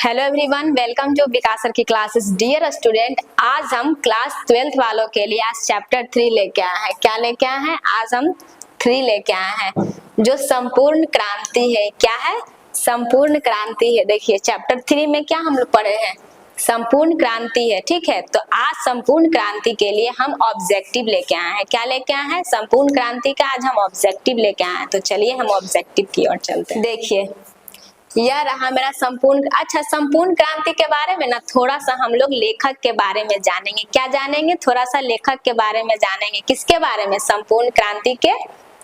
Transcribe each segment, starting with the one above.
Hello everyone, welcome to Vikas sir की classes. Dear student, आज हम क्लास 12th वालों के लिए आज चैप्टर 3 लेके आए हैं। क्या लेके आए हैं? आज हम 3 लेके आए हैं, जो संपूर्ण क्रांति है। क्या है? संपूर्ण क्रांति है। देखिए चैप्टर 3 में क्या हम लोग पढ़े हैं? संपूर्ण क्रांति है। ठीक है, तो आज संपूर्ण क्रांति के लिए हम ऑब्जेक्टिव लेके आए हैं। क्या लेके आए हैं? संपूर्ण क्रांति का आज हम ऑब्जेक्टिव लेके आए हैं। तो चलिए हम ऑब्जेक्टिव की ओर चलते हैं। देखिए यह रहा मेरा संपूर्ण। अच्छा, संपूर्ण क्रांति के बारे में ना थोड़ा सा हम लोग लेखक के बारे में जानेंगे। क्या जानेंगे? थोड़ा सा लेखक के बारे में जानेंगे। किसके बारे में? संपूर्ण क्रांति के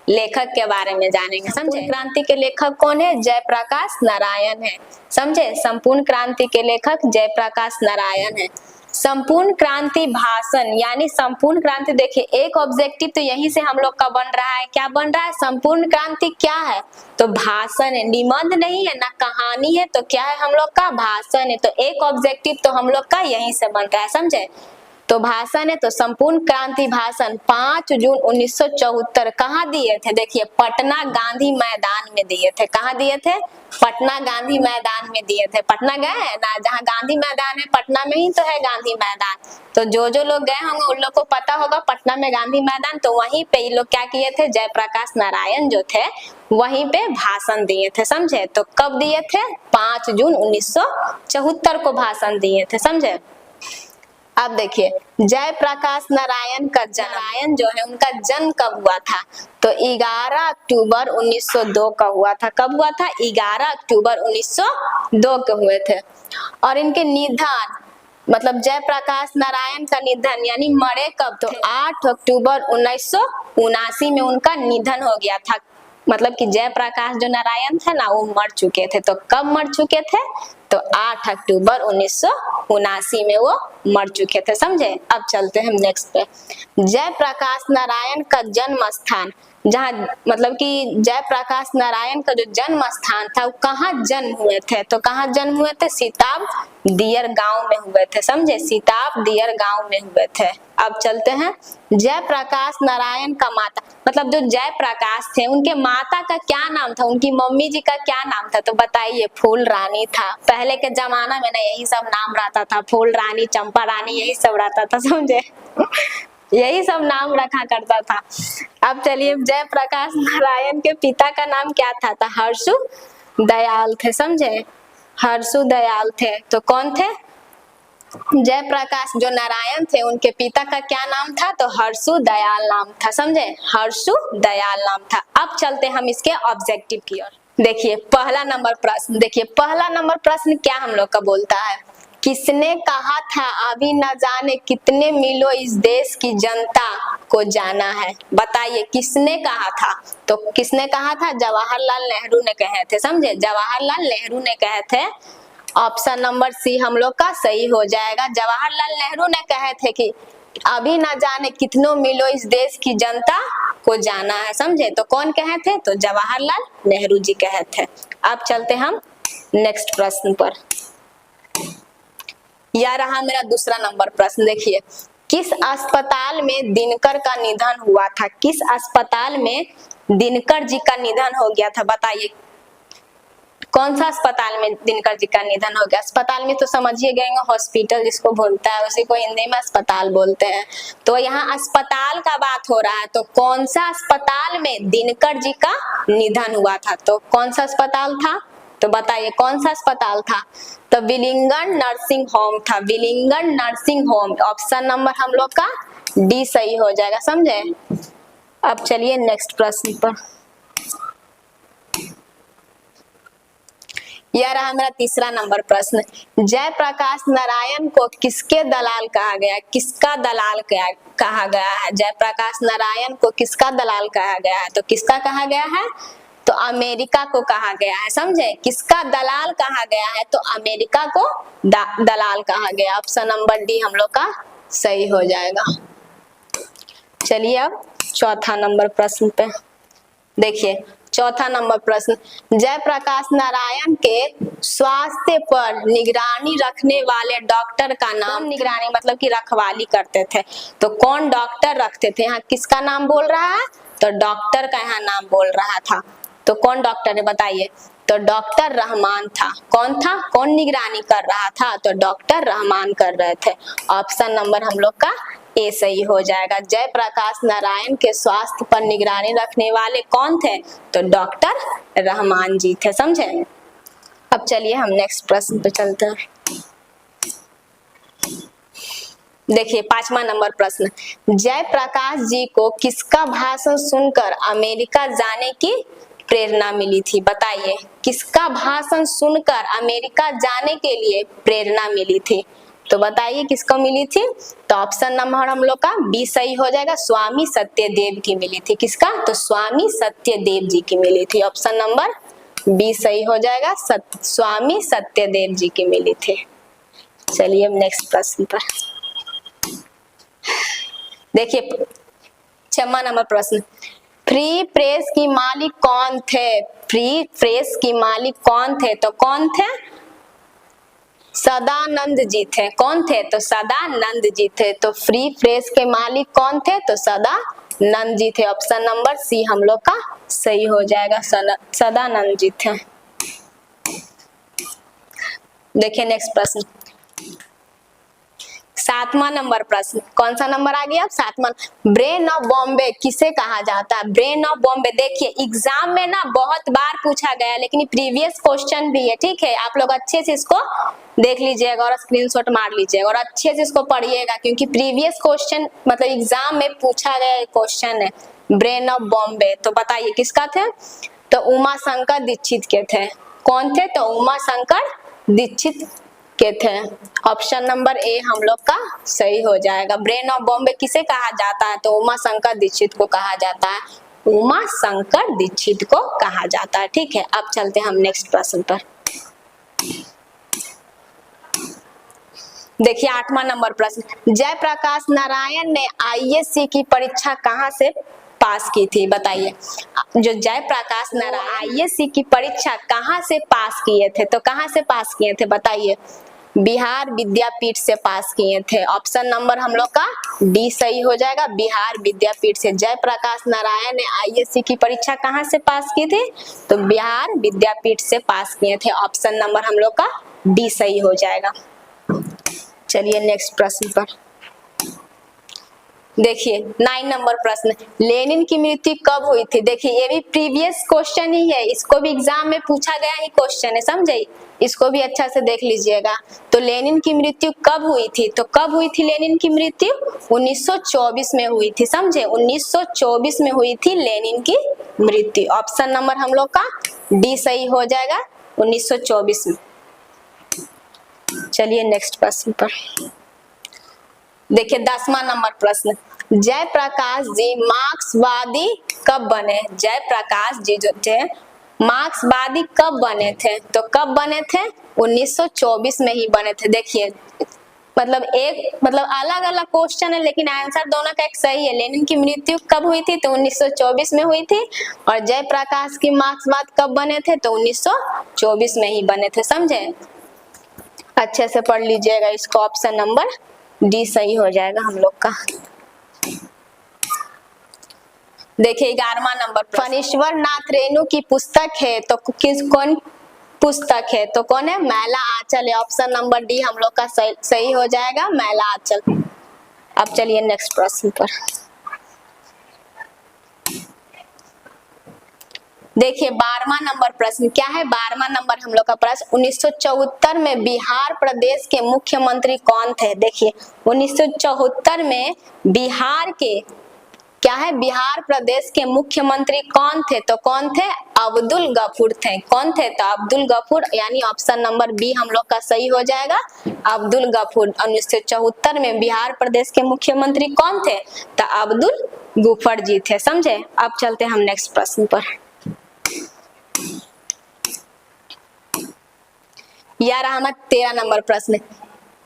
लेखक के बारे में जानेंगे। समझे? क्रांति के लेखक कौन है? जयप्रकाश नारायण है। समझे? संपूर्ण क्रांति के लेखक जयप्रकाश नारायण है। संपूर्ण क्रांति भाषण यानी संपूर्ण क्रांति, देखिए एक ऑब्जेक्टिव तो यहीं से हम लोग का बन रहा है। क्या बन रहा है? संपूर्ण क्रांति क्या है? तो भाषण है। निबंध नहीं है ना, कहानी है। तो क्या है हम लोग का? भाषण है। तो एक ऑब्जेक्टिव तो हम लोग का यहीं से बनता है। समझे? तो भाषण है। तो संपूर्ण क्रांति भाषण 5 जून 1974 कहाँ दिए थे? देखिए पटना गांधी मैदान में दिए थे। कहाँ दिए थे? पटना गांधी मैदान में दिए थे। पटना गए हैं ना? जहाँ गांधी मैदान है पटना में ही तो है गांधी मैदान। तो जो लोग गए होंगे उन लोग को पता होगा पटना में गांधी मैदान। तो वहीं पे ये लोग क्या किए थे? जयप्रकाश नारायण जो थे वहीं पे भाषण दिए थे। समझे? तो कब दिए थे? 5 जून 1974 को भाषण दिए थे। समझे? अब देखिए जयप्रकाश नारायण का जन्म जो है उनका जन्म कब हुआ था? तो 11 अक्टूबर 1902 का हुआ था। कब हुआ था? 11 अक्टूबर 1902 के हुए थे। और इनके निधन मतलब जयप्रकाश नारायण का निधन यानी मरे कब? तो 8 अक्टूबर 1979 में उनका निधन हो गया था। मतलब कि जयप्रकाश जो नारायण थे ना वो मर चुके थे। तो कब मर चुके थे? तो 8 अक्टूबर 1979 में वो मर चुके थे। समझे? अब चलते हैं नेक्स्ट पे। जयप्रकाश नारायण का जन्म स्थान, जहाँ मतलब कि जयप्रकाश नारायण का जो जन्म स्थान था वो कहाँ जन्म हुए थे? तो कहाँ जन्म हुए थे? सीताब दियर गांव में हुए थे। समझे? सीताब दियर गांव में हुए थे। अब चलते हैं जयप्रकाश नारायण का माता, मतलब जो जयप्रकाश थे उनके माता का क्या नाम था? उनकी मम्मी जी का क्या नाम था? तो बताइए। फूल रानी था। पहले के जमाना में ना यही सब नाम रहता था। फूल रानी, चंपा रानी, यही सब रहता था। समझे? यही सब नाम रखा करता था। अब चलिए जयप्रकाश नारायण के पिता का नाम क्या था? तो हर्षु दयाल थे। समझे? हर्षु दयाल थे। तो कौन थे? जयप्रकाश जो नारायण थे उनके पिता का क्या नाम था? तो हर्षु दयाल नाम था। समझे? हर्षु दयाल नाम था। अब चलते हम इसके ऑब्जेक्टिव की ओर। देखिए पहला नंबर प्रश्न, देखिए पहला नंबर प्रश्न क्या हम लोग का बोलता है? किसने कहा था अभी न जाने कितने मीलों इस देश की जनता को जाना है? बताइए किसने कहा था? तो किसने कहा था? जवाहरलाल नेहरू ने कहे थे। समझे? जवाहरलाल नेहरू ने कहे थे। ऑप्शन नंबर सी हम लोग का सही हो जाएगा। जवाहरलाल नेहरू ने कहे थे कि अभी न जाने कितनों मीलों इस देश की जनता को जाना है। समझे? तो कौन कहे थे? तो जवाहरलाल नेहरू जी कहे थे। अब चलते हम नेक्स्ट प्रश्न पर। यह रहा मेरा दूसरा नंबर प्रश्न। देखिए किस अस्पताल में दिनकर का निधन हुआ था? किस अस्पताल में दिनकर जी का निधन हो गया था? बताइए कौन सा अस्पताल में दिनकर जी का निधन हो गया? अस्पताल में तो समझिए गए हॉस्पिटल जिसको बोलता है, उसी को हिंदी में अस्पताल बोलते हैं। तो यहाँ अस्पताल का बात हो रहा है। तो कौन सा अस्पताल में दिनकर जी का निधन हुआ था? तो कौन सा अस्पताल था? तो बताइए कौन सा अस्पताल था? तो विलिंगडन नर्सिंग होम था। Willingdon nursing home. Option number हम लोग का डी सही हो जाएगा। समझे? अब चलिए नेक्स्ट प्रश्न पर। यह रहा मेरा तीसरा नंबर प्रश्न। जयप्रकाश नारायण को किसके दलाल कहा गया? किसका दलाल कहा गया है? जयप्रकाश नारायण को किसका दलाल कहा गया है? तो किसका कहा गया है? तो अमेरिका को कहा गया है। समझे? किसका दलाल कहा गया है? तो अमेरिका को दलाल कहा गया। ऑप्शन नंबर डी हम लोग का सही हो जाएगा। चलिए अब चौथा नंबर प्रश्न पे देखिए। चौथा नंबर प्रश्न, जयप्रकाश नारायण के स्वास्थ्य पर निगरानी रखने वाले डॉक्टर का नाम, निगरानी मतलब कि रखवाली करते थे, तो कौन डॉक्टर रखते थे? यहाँ किसका नाम बोल रहा है? तो डॉक्टर का यहाँ नाम बोल रहा था। तो कौन डॉक्टर है बताइए? तो डॉक्टर रहमान था। कौन था? कौन निगरानी कर रहा था? तो डॉक्टर रहमान कर रहे थे। ऑप्शन नंबर हम लोग का ए सही हो जाएगा। जयप्रकाश नारायण के स्वास्थ्य पर निगरानी रखने वाले कौन थे? तो डॉक्टर रहमान जी थे। समझे? अब चलिए हम नेक्स्ट प्रश्न पे चलते हैं। देखिए 5वां नंबर प्रश्न, जयप्रकाश जी को किसका भाषण सुनकर अमेरिका जाने की प्रेरणा मिली थी? बताइए, किसका भाषण सुनकर अमेरिका जाने के लिए प्रेरणा मिली थी? तो बताइए किसको मिली थी? तो ऑप्शन नंबर हम लोग का बी सही हो जाएगा, स्वामी सत्यदेव की मिली थी। किसका? तो स्वामी सत्यदेव जी की मिली थी। ऑप्शन नंबर बी सही हो जाएगा, स्वामी सत्यदेव जी की मिली थी। चलिए अब नेक्स्ट प्रश्न पर देखिए 6वां नंबर प्रश्न, फ्री प्रेस की मालिक कौन थे? फ्री प्रेस की मालिक कौन थे? तो कौन थे? सदानंद जी थे। कौन थे? तो सदानंद जी थे। तो फ्री प्रेस के मालिक कौन थे? तो सदानंद जी थे। ऑप्शन नंबर सी हम लोग का सही हो जाएगा, सदानंद जी थे। देखिए नेक्स्ट प्रश्न 7वां नंबर प्रश्न, कौन सा नंबर आ गया? 7वां। ब्रेन ऑफ बॉम्बे किसे कहा जाता है? ब्रेन ऑफ बॉम्बे देखिए एग्जाम में ना बहुत बार पूछा गया, लेकिन प्रीवियस क्वेश्चन भी है, ठीक है। आप लोग अच्छे से इसको देख लीजिएगा और स्क्रीनशॉट मार लीजिएगा और अच्छे से इसको पढ़िएगा, क्योंकि प्रीवियस क्वेश्चन मतलब एग्जाम में पूछा गया क्वेश्चन है ब्रेन ऑफ बॉम्बे। तो बताइए किसका थे? तो उमा शंकर दीक्षित के थे। कौन थे? तो उमा शंकर दीक्षित के थे। ऑप्शन नंबर ए हम लोग का सही हो जाएगा। ब्रेन ऑफ बॉम्बे किसे कहा जाता है? तो उमा शंकर दीक्षित को कहा जाता है। उमा शंकर दीक्षित को कहा जाता है, ठीक है। अब चलते हैं हम नेक्स्ट प्रश्न पर। देखिए 8वां नंबर प्रश्न, जयप्रकाश नारायण ने आईएससी की परीक्षा कहाँ से पास की थी? बताइए, जो जयप्रकाश नारायण आईएससी की परीक्षा कहाँ से पास किए थे? तो कहाँ से पास किए थे? बताइए। बिहार विद्यापीठ से पास किए थे। ऑप्शन नंबर हम लोग का डी सही हो जाएगा, बिहार विद्यापीठ से। जयप्रकाश नारायण ने आईएससी की परीक्षा कहाँ से पास की थी? तो बिहार विद्यापीठ से पास किए थे। ऑप्शन नंबर हम लोग का डी सही हो जाएगा। चलिए नेक्स्ट प्रश्न पर देखिए 9 नंबर प्रश्न, लेनिन की मृत्यु कब हुई थी? देखिए ये भी प्रीवियस क्वेश्चन ही है, इसको भी एग्जाम में पूछा गया ही क्वेश्चन है, समझे? इसको भी अच्छा से देख लीजिएगा। तो लेनिन की मृत्यु कब हुई थी? तो कब हुई थी लेनिन की मृत्यु? 1924 में हुई थी, समझे? 1924 में हुई थी लेनिन की मृत्यु। ऑप्शन नंबर हम लोग का डी सही हो जाएगा, 1924 में। चलिए नेक्स्ट प्रश्न पर देखिए 10वां नंबर प्रश्न, जयप्रकाश जी मार्क्सवादी कब बने? जयप्रकाश जी जो थे मार्क्सवादी कब बने थे? तो कब बने थे? 1924 में ही बने थे। देखिए मतलब अलग अलग क्वेश्चन है, लेकिन आंसर दोनों का एक सही है। लेनिन की मृत्यु कब हुई थी? तो 1924 में हुई थी। और जयप्रकाश की मार्क्सवाद कब बने थे? तो 1924 में ही बने थे, समझे? अच्छे से पढ़ लीजिएगा इसको। ऑप्शन नंबर डी सही हो जाएगा हम लोग का। देखिए 11वां नंबर, फणीश्वर नाथ रेणु की पुस्तक है, तो कौन पुस्तक है? तो कौन है? मैला आंचल है। ऑप्शन नंबर डी हम लोग का सही हो जाएगा, मैला आंचल। अब चलिए नेक्स्ट प्रश्न पर देखिए 12वां नंबर प्रश्न क्या है? 12वां नंबर हम लोग का प्रश्न, 1974 में बिहार प्रदेश के मुख्यमंत्री कौन थे? देखिए 1974 में बिहार के क्या है? बिहार प्रदेश के मुख्यमंत्री कौन थे? तो कौन थे? अब्दुल गफूर थे। कौन थे? तो अब्दुल गफूर, यानी ऑप्शन नंबर बी हम लोग का सही हो जाएगा, अब्दुल गफूर। 1974 में बिहार प्रदेश के मुख्यमंत्री कौन थे? तो अब्दुल गफूर जी थे, समझे? अब चलते हम नेक्स्ट प्रश्न पर। यह रहा हमारा 13 नंबर प्रश्न,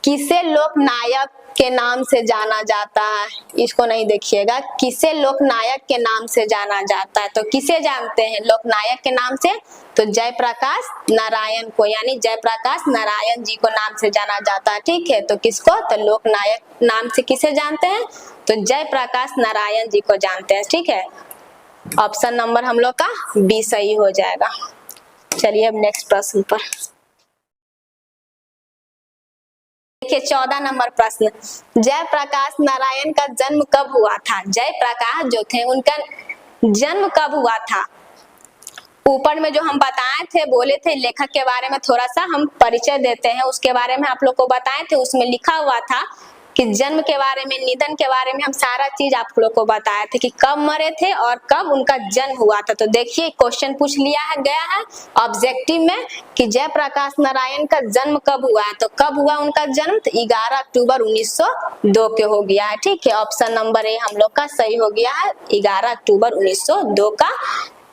किसे लोकनायक के नाम से जाना जाता है? इसको नहीं देखिएगा, किसे लोकनायक के नाम से जाना जाता है? तो किसे जानते हैं लोकनायक के नाम से? तो जयप्रकाश नारायण को, यानी जयप्रकाश नारायण जी को नाम से जाना जाता है, ठीक है। तो किसको? तो लोकनायक नाम से किसे जानते हैं? तो जयप्रकाश नारायण जी को जानते हैं, ठीक है। ऑप्शन नंबर हम लोग का बी सही हो जाएगा। चलिए अब नेक्स्ट प्रश्न पर देखिए 14 नंबर प्रश्न, जयप्रकाश नारायण का जन्म कब हुआ था? जयप्रकाश जो थे उनका जन्म कब हुआ था? ऊपर में जो हम बताए थे, बोले थे लेखक के बारे में थोड़ा सा हम परिचय देते हैं, उसके बारे में आप लोग को बताए थे। उसमें लिखा हुआ था कि जन्म के बारे में, निधन के बारे में हम सारा चीज आप लोग को बताए थे कि कब मरे थे और कब उनका जन्म हुआ था। तो देखिए क्वेश्चन पूछ लिया है गया है ऑब्जेक्टिव में कि जयप्रकाश नारायण का जन्म कब हुआ है। तो कब हुआ उनका जन्म? तो 11 अक्टूबर 1902 के हो गया है। ठीक है, ऑप्शन नंबर ए हम लोग का सही हो गया है। 11 अक्टूबर 1902 का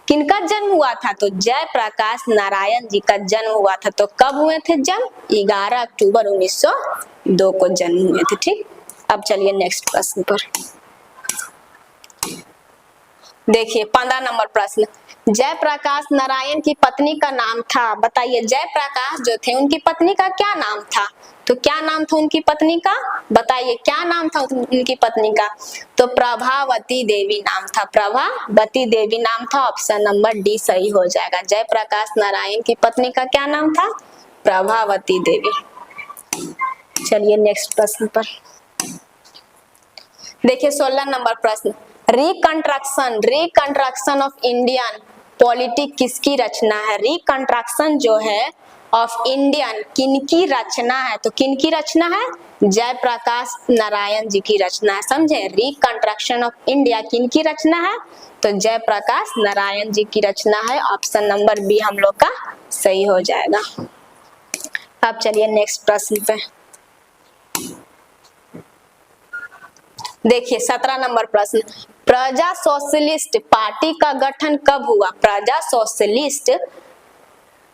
किनका जन्म हुआ था? तो जयप्रकाश नारायण जी का जन्म हुआ था। तो कब हुए थे जन्म? 11 अक्टूबर 1902 को जन्म हुए थे। ठीक, अब चलिए नेक्स्ट प्रश्न पर देखिए 15 नंबर प्रश्न, जयप्रकाश नारायण की पत्नी का नाम था। बताइए जयप्रकाश जो थे उनकी पत्नी का क्या नाम था? तो क्या नाम था उनकी पत्नी का? बताइए क्या नाम था उनकी पत्नी का? तो प्रभावती देवी नाम था। प्रभावती देवी नाम था। ऑप्शन नंबर डी सही हो जाएगा। जयप्रकाश नारायण की पत्नी का क्या नाम था? प्रभावती देवी। चलिए नेक्स्ट प्रश्न पर देखिए 16 नंबर प्रश्न, रिकंस्ट्रक्शन ऑफ इंडियन पॉलिटिक किसकी रचना है? रिकंस्ट्रक्शन जो है ऑफ इंडियन किनकी रचना है? तो किनकी रचना है? जयप्रकाश नारायण जी की रचना है। समझे, रिकंस्ट्रक्शन ऑफ इंडिया किनकी रचना है? तो जयप्रकाश नारायण जी की रचना है। ऑप्शन नंबर बी हम लोग का सही हो जाएगा। अब चलिए नेक्स्ट प्रश्न पे देखिए 17 नंबर प्रश्न, प्रजा सोशलिस्ट पार्टी का गठन कब हुआ? प्रजा सोशलिस्ट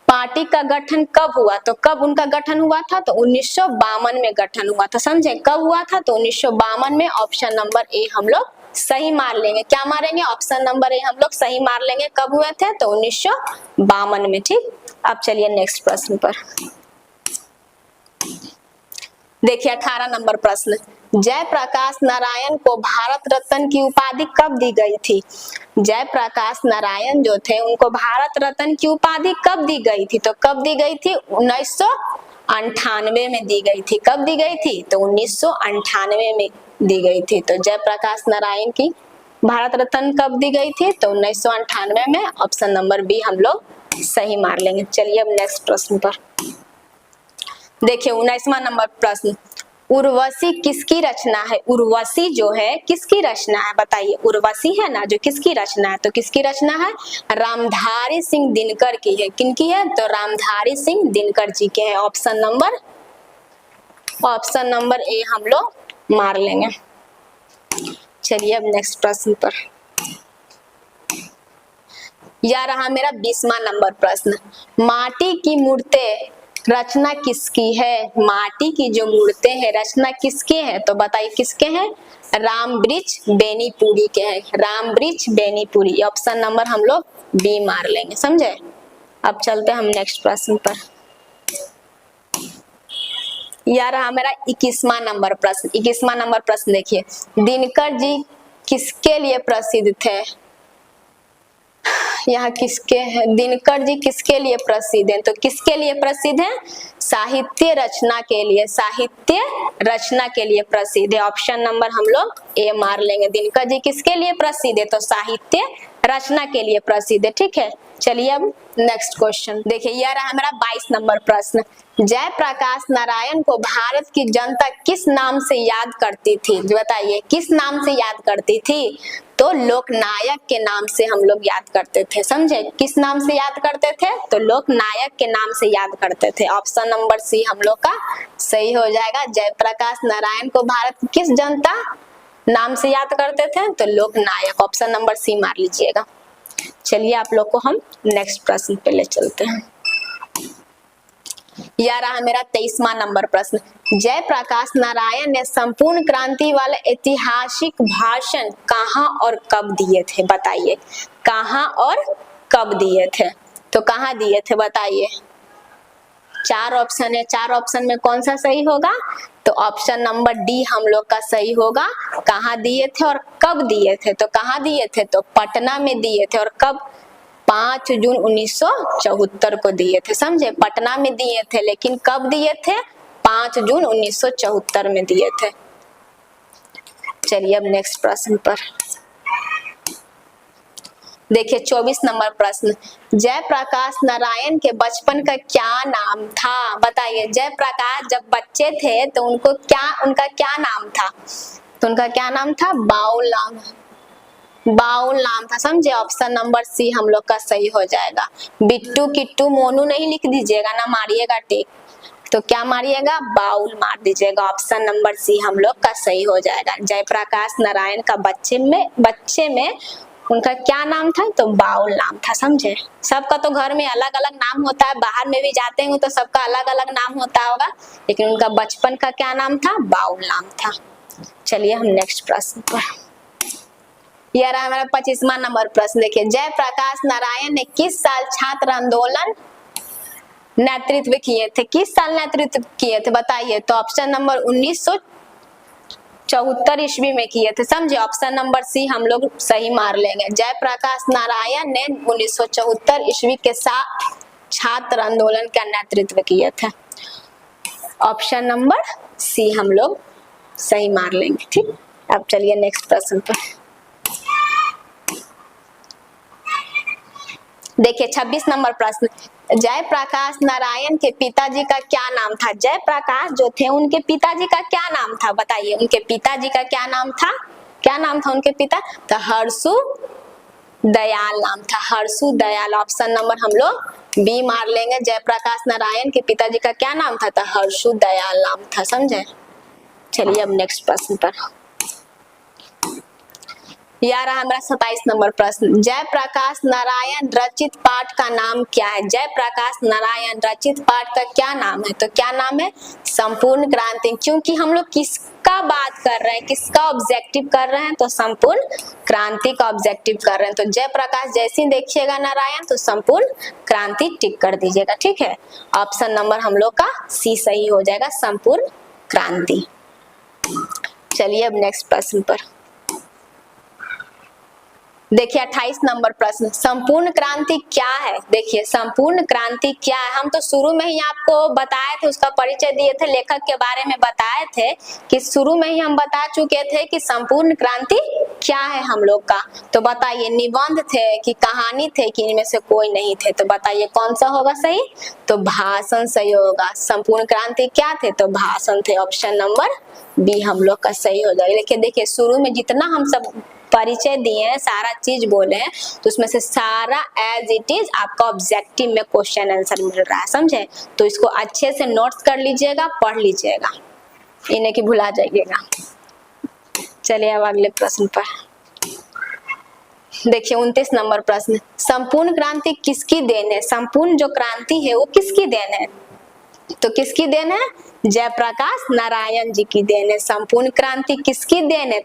पार्टी का गठन कब हुआ? तो कब उनका गठन हुआ था? तो 1952 में गठन हुआ था। समझे, कब हुआ था? तो 1952 में। ऑप्शन नंबर ए हम लोग सही मार लेंगे। क्या मारेंगे? ऑप्शन नंबर ए हम लोग सही मार लेंगे। कब हुए थे? तो 1952 में। ठीक, अब चलिए नेक्स्ट प्रश्न पर देखिए 18 नंबर प्रश्न, जयप्रकाश नारायण को भारत रत्न की उपाधि कब दी गई थी? जयप्रकाश नारायण जो थे उनको भारत रत्न की उपाधि कब दी गई थी? तो कब दी गई थी? 1998 में दी गई थी। कब दी गई थी? तो 1998 में दी गई थी। तो जयप्रकाश नारायण की भारत रत्न कब दी गई थी? तो 1998 में। ऑप्शन नंबर बी हम लोग सही मार लेंगे। चलिए अब नेक्स्ट प्रश्न पर देखिए 19वां नंबर प्रश्न, उर्वशी किसकी रचना है? उर्वशी जो है किसकी रचना है? बताइए, उर्वशी है ना जो किसकी रचना है? तो किसकी रचना है? रामधारी सिंह दिनकर की है। किनकी है? तो रामधारी सिंह दिनकर जी के है। ऑप्शन नंबर ए हम लोग मार लेंगे। चलिए अब नेक्स्ट प्रश्न पर यह रहा मेरा 20वां नंबर प्रश्न, माटी की मूर्तें रचना किसकी है? माटी की जो मूर्तें हैं रचना किसके हैं? तो बताइए किसके हैं? रामवृक्ष बेनीपुरी के हैं। रामवृक्ष बेनीपुरी। ऑप्शन नंबर हम लोग बी मार लेंगे। समझे, अब चलते हैं हम नेक्स्ट प्रश्न पर। यह रहा मेरा 21वां नंबर प्रश्न। 21वां नंबर प्रश्न देखिए, दिनकर जी किसके लिए प्रसिद्ध थे? यहाँ किसके है? दिनकर जी किसके लिए प्रसिद्ध हैं? तो किसके लिए प्रसिद्ध हैं? साहित्य रचना के लिए। साहित्य रचना के लिए प्रसिद्ध है। ऑप्शन नंबर हम लोग ए मार लेंगे। दिनकर जी किसके लिए प्रसिद्ध है? तो साहित्य रचना के लिए प्रसिद्ध है। ठीक है, चलिए अब नेक्स्ट क्वेश्चन देखिए, यह रहा हमारा 22 नंबर प्रश्न, जयप्रकाश नारायण को भारत की जनता किस नाम से याद करती थी? बताइए किस नाम से याद करती थी? तो लोकनायक के नाम से हम लोग याद करते थे। समझे, किस नाम से याद करते थे? तो लोकनायक के नाम से याद करते थे। ऑप्शन नंबर सी हम लोग का सही हो जाएगा। जयप्रकाश नारायण को भारत की किस जनता नाम से याद करते थे? तो लोकनायक। ऑप्शन नंबर सी मार लीजिएगा। चलिए आप लोग को हम नेक्स्ट प्रश्न पे ले चलते हैं। यह रहा मेरा 23वां नंबर प्रश्न, जयप्रकाश नारायण ने संपूर्ण क्रांति वाले ऐतिहासिक भाषण कहां और कब दिए थे? बताइए कहां और कब दिए थे? तो कहां दिए थे बताइए? 4 ऑप्शन है, 4 ऑप्शन में कौन सा सही होगा? तो ऑप्शन नंबर डी हम लोग का सही होगा। कहां दिए थे और कब दिए थे? तो कहां दिए थे? तो पटना में दिए थे। और कब 5 जून 1974 को दिए थे, समझे। पटना में दिए थे, लेकिन कब दिए थे? 5 जून 1974 में दिए थे। चलिए अब नेक्स्ट प्रश्न पर देखिए 24 नंबर प्रश्न, जयप्रकाश नारायण के बचपन का क्या नाम था? बताइए, जयप्रकाश जब बच्चे थे तो उनका क्या नाम था? तो उनका क्या नाम था? बाउल नाम था, समझे। ऑप्शन नंबर सी हम लोग का सही हो जाएगा। बिट्टू किट्टू मोनू नहीं लिख दीजिएगा ना, मारिएगा टिक। तो क्या मारिएगा? बाउल मार दीजिएगा। ऑप्शन नंबर सी हम लोग का सही हो जाएगा। जयप्रकाश नारायण का बच्चे में उनका क्या नाम था? तो बाउल नाम था, समझे। सबका तो घर में अलग अलग नाम होता है, बाहर में भी जाते हैं तो सबका अलग अलग नाम होता होगा, लेकिन उनका बचपन का क्या नाम था? बाउल नाम था। चलिए हम नेक्स्ट प्रश्न पर, यह रहा हमारा 25वां नंबर प्रश्न। देखिए, जयप्रकाश नारायण ने किस साल छात्र आंदोलन नेतृत्व किए थे? किस साल नेतृत्व किए थे? बताइए। तो ऑप्शन नंबर 1974 ईस्वी में किए थे, समझे। ऑप्शन नंबर सी हम लोग सही मार लेंगे। जयप्रकाश नारायण ने 1974 ईस्वी के साथ छात्र आंदोलन का नेतृत्व किए थे। ऑप्शन नंबर सी हम लोग सही मार लेंगे, ठीक। अब चलिए नेक्स्ट प्रश्न पर देखिए 26 नंबर प्रश्न, जयप्रकाश नारायण के पिताजी का क्या नाम था? जयप्रकाश जो थे उनके पिताजी का क्या नाम था? बताइए, उनके पिताजी का क्या नाम था? क्या नाम था उनके पिता? तो हर्षु दयाल नाम था, हर्षु दयाल। ऑप्शन नंबर हम लोग बी मार लेंगे। जयप्रकाश नारायण के पिताजी का क्या नाम था? तो हर्षु दयाल नाम था, समझे। चलिए अब नेक्स्ट प्रश्न पर, यह रहा हमारा 27 नंबर प्रश्न, जयप्रकाश नारायण रचित पाठ का नाम क्या है? जयप्रकाश नारायण रचित पाठ का क्या नाम है? तो क्या नाम है? संपूर्ण क्रांति। क्योंकि हम लोग किसका बात कर रहे हैं, किसका ऑब्जेक्टिव कर रहे हैं? तो संपूर्ण क्रांति का ऑब्जेक्टिव कर रहे हैं। तो जयप्रकाश जैसे ही देखिएगा नारायण तो संपूर्ण क्रांति टिक कर दीजिएगा, ठीक है। ऑप्शन नंबर हम लोग का सी सही हो जाएगा, संपूर्ण क्रांति। चलिए अब नेक्स्ट प्रश्न पर देखिए 28 नंबर प्रश्न, संपूर्ण क्रांति क्या है? देखिए संपूर्ण क्रांति क्या है, हम तो शुरू में ही आपको बताए थे, उसका परिचय दिए थे, लेखक के बारे में बताए थे कि शुरू में ही हम बता चुके थे कि संपूर्ण क्रांति क्या है हम लोग का। तो बताइए, निबंध थे कि कहानी थे कि इनमें से कोई नहीं थे? तो बताइए कौन सा होगा सही? तो भाषण सही होगा। संपूर्ण क्रांति क्या थे? तो भाषण थे। ऑप्शन नंबर बी हम लोग का सही हो जाएगा। देखिए शुरू में जितना हम सब परिचय दिए हैं, सारा चीज बोले हैं, तो उसमें से सारा एज इट इज आपका ऑब्जेक्टिव में क्वेश्चन आंसर मिल रहा है, समझे। तो इसको अच्छे से नोट्स कर लीजिएगा, पढ़ लीजिएगा, इन्हें की भुला जाइएगा। चलिए अब अगले प्रश्न पर देखिए 29 नंबर प्रश्न, संपूर्ण क्रांति किसकी देन है? संपूर्ण जो क्रांति है वो किसकी देन है? तो किसकी देन है? जयप्रकाश नारायण जी की देन है। संपूर्ण क्रांति किसकी देन है?